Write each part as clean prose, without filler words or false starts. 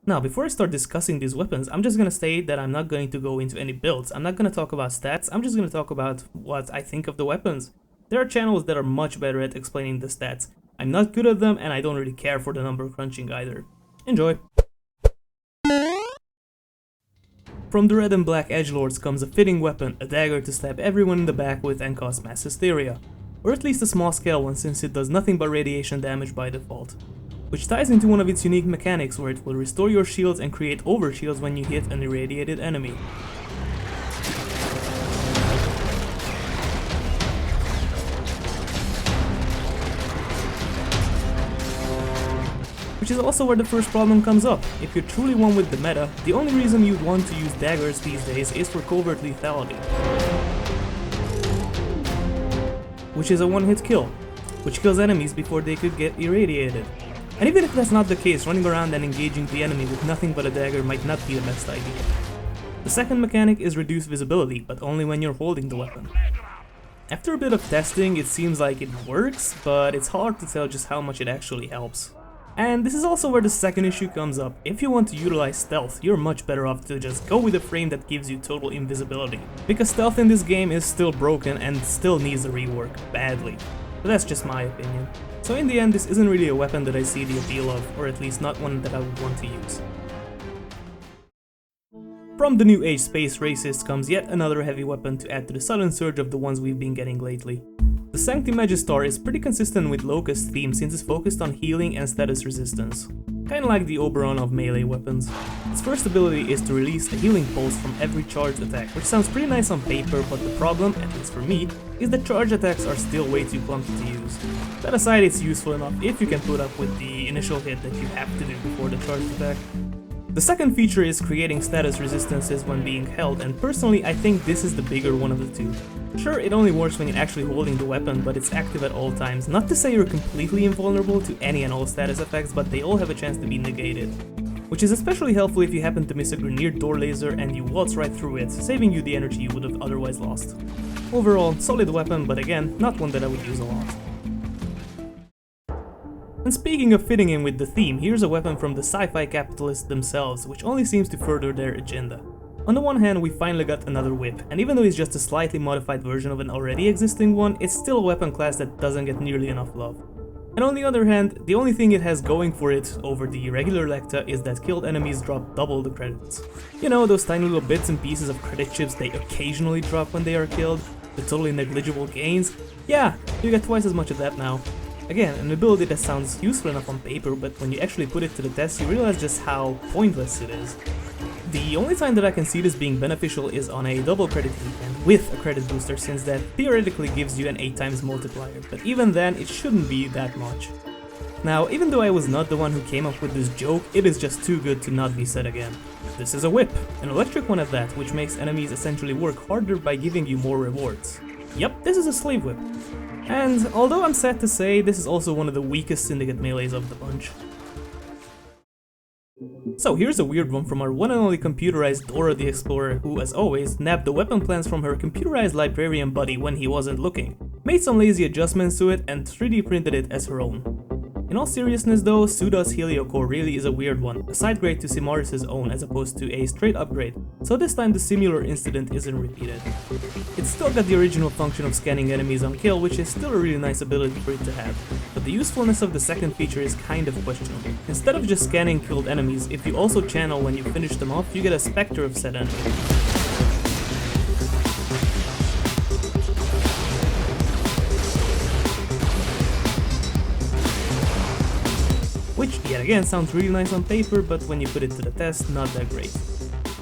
Now, before I start discussing these weapons, I'm just gonna state that I'm not going to go into any builds. I'm not gonna talk about stats, I'm just gonna talk about what I think of the weapons. There are channels that are much better at explaining the stats. I'm not good at them, and I don't really care for the number crunching either. Enjoy! From the red and black edgelords comes a fitting weapon, a dagger to stab everyone in the back with and cause mass hysteria. Or at least a small scale one, since it does nothing but radiation damage by default. Which ties into one of its unique mechanics where it will restore your shields and create overshields when you hit an irradiated enemy. Which is also where the first problem comes up. If you're truly one with the meta, the only reason you'd want to use daggers these days is for covert lethality. Which is a one-hit kill, which kills enemies before they could get irradiated. And even if that's not the case, running around and engaging the enemy with nothing but a dagger might not be the best idea. The second mechanic is reduced visibility, but only when you're holding the weapon. After a bit of testing, it seems like it works, but it's hard to tell just how much it actually helps. And this is also where the second issue comes up. If you want to utilize stealth, you're much better off to just go with a frame that gives you total invisibility. Because stealth in this game is still broken and still needs a rework, badly. But that's just my opinion. So in the end, this isn't really a weapon that I see the appeal of, or at least not one that I would want to use. From the new age space racists comes yet another heavy weapon to add to the sudden surge of the ones we've been getting lately. The Sancti Magistar is pretty consistent with Locust's theme since it's focused on healing and status resistance. Kinda like the Oberon of melee weapons. Its first ability is to release a healing pulse from every charged attack, which sounds pretty nice on paper, but the problem, at least for me, is that charge attacks are still way too clunky to use. That aside, it's useful enough if you can put up with the initial hit that you have to do before the charged attack. The second feature is creating status resistances when being held, and personally I think this is the bigger one of the two. Sure, it only works when you're actually holding the weapon, but it's active at all times. Not to say you're completely invulnerable to any and all status effects, but they all have a chance to be negated. Which is especially helpful if you happen to miss a grenade door laser and you waltz right through it, saving you the energy you would have otherwise lost. Overall, solid weapon, but again, not one that I would use a lot. And speaking of fitting in with the theme, here's a weapon from the sci-fi capitalists themselves, which only seems to further their agenda. On the one hand, we finally got another whip, and even though it's just a slightly modified version of an already existing one, it's still a weapon class that doesn't get nearly enough love. And on the other hand, the only thing it has going for it over the regular Lecta is that killed enemies drop double the credits. You know, those tiny little bits and pieces of credit chips they occasionally drop when they are killed, the totally negligible gains, yeah, you get twice as much of that now. Again, an ability that sounds useful enough on paper, but when you actually put it to the test, you realize just how pointless it is. The only time that I can see this being beneficial is on a double credit weekend with a credit booster, since that theoretically gives you an 8 times multiplier, but even then it shouldn't be that much. Now, even though I was not the one who came up with this joke, it is just too good to not be said again. This is a whip, an electric one at that, which makes enemies essentially work harder by giving you more rewards. Yep, this is a slave whip. And although I'm sad to say, this is also one of the weakest Syndicate melees of the bunch. So here's a weird one from our one and only computerized Dora the Explorer, who as always nabbed the weapon plans from her computerized librarian buddy when he wasn't looking, made some lazy adjustments to it and 3D printed it as her own. In all seriousness though, Suda's Heliocore really is a weird one, a side grade to Simaris' own as opposed to a straight upgrade, so this time the similar incident isn't repeated. It's still got the original function of scanning enemies on kill, which is still a really nice ability for it to have, but the usefulness of the second feature is kind of questionable. Instead of just scanning killed enemies, if you also channel when you finish them off, you get a specter of said enemy. Which, yet again, sounds really nice on paper, but when you put it to the test, not that great.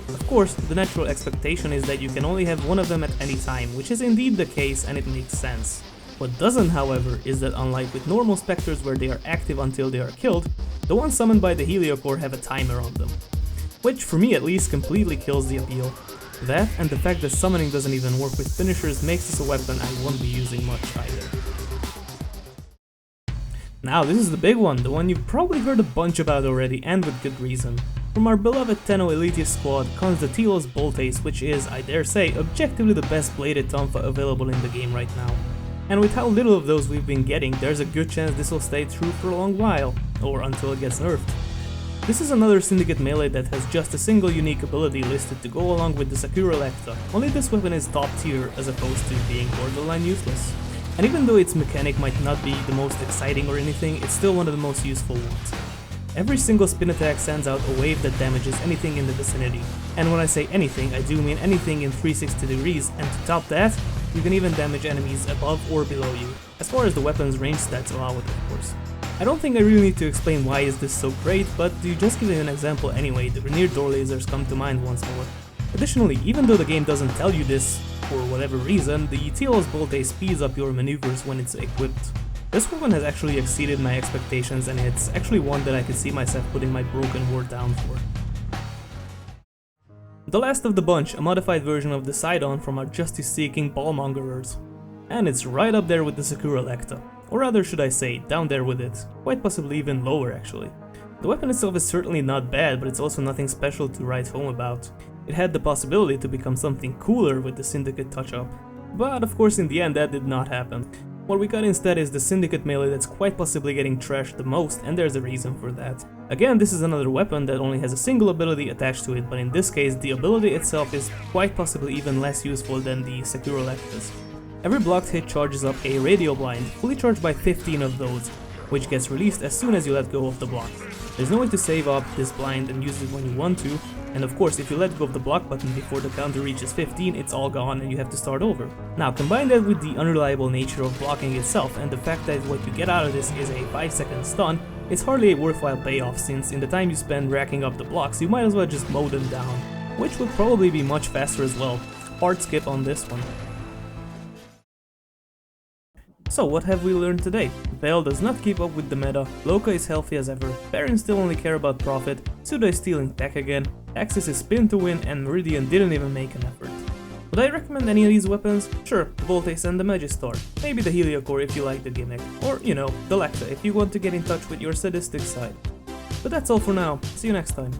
Of course, the natural expectation is that you can only have one of them at any time, which is indeed the case and it makes sense. What doesn't, however, is that unlike with normal specters where they are active until they are killed, the ones summoned by the Heliocore have a timer on them. Which, for me at least, completely kills the appeal. That, and the fact that summoning doesn't even work with finishers, makes this a weapon I won't be using much either. Now this is the big one, the one you've probably heard a bunch about already, and with good reason. From our beloved Tenno Elitist squad comes the Telos Boltace, which is, I dare say, objectively the best bladed tonfa available in the game right now. And with how little of those we've been getting, there's a good chance this will stay true for a long while, or until it gets nerfed. This is another Syndicate melee that has just a single unique ability listed to go along with the Sakura Electa, only this weapon is top tier as opposed to being borderline useless. And even though its mechanic might not be the most exciting or anything, it's still one of the most useful ones. Every single spin attack sends out a wave that damages anything in the vicinity. And when I say anything, I do mean anything in 360 degrees, and to top that, you can even damage enemies above or below you, as far as the weapon's range stats allow it, of course. I don't think I really need to explain why is this so great, but to just give you an example anyway, the Vernier door lasers come to mind once more. Additionally, even though the game doesn't tell you this, for whatever reason, the TL's Bolt-A speeds up your maneuvers when it's equipped. This weapon has actually exceeded my expectations, and it's actually one that I could see myself putting my broken war down for. The last of the bunch, a modified version of the Sidon from our justice-seeking ballmongerers. And it's right up there with the Sakura Electa. Or rather should I say, down there with it, quite possibly even lower actually. The weapon itself is certainly not bad, but it's also nothing special to write home about. It had the possibility to become something cooler with the Syndicate touch-up, but of course in the end that did not happen. What we got instead is the Syndicate melee that's quite possibly getting trashed the most, and there's a reason for that. Again, this is another weapon that only has a single ability attached to it, but in this case the ability itself is quite possibly even less useful than the Sakura Electa's. Every blocked hit charges up a radio blind, fully charged by 15 of those, which gets released as soon as you let go of the block. There's no way to save up this blind and use it when you want to, and of course if you let go of the block button before the counter reaches 15, it's all gone and you have to start over. Now combine that with the unreliable nature of blocking itself and the fact that what you get out of this is a 5-second stun, it's hardly a worthwhile payoff, since in the time you spend racking up the blocks you might as well just mow them down, which would probably be much faster as well. Hard skip on this one. So what have we learned today? Vale does not keep up with the meta, Loka is healthy as ever, Baron still only care about profit, Suda is stealing tech again, Axis is spin to win, and Meridian didn't even make an effort. Would I recommend any of these weapons? Sure, the Voltace and the Magistar, maybe the Heliocore if you like the gimmick, or you know, the Lecta if you want to get in touch with your sadistic side. But that's all for now, see you next time.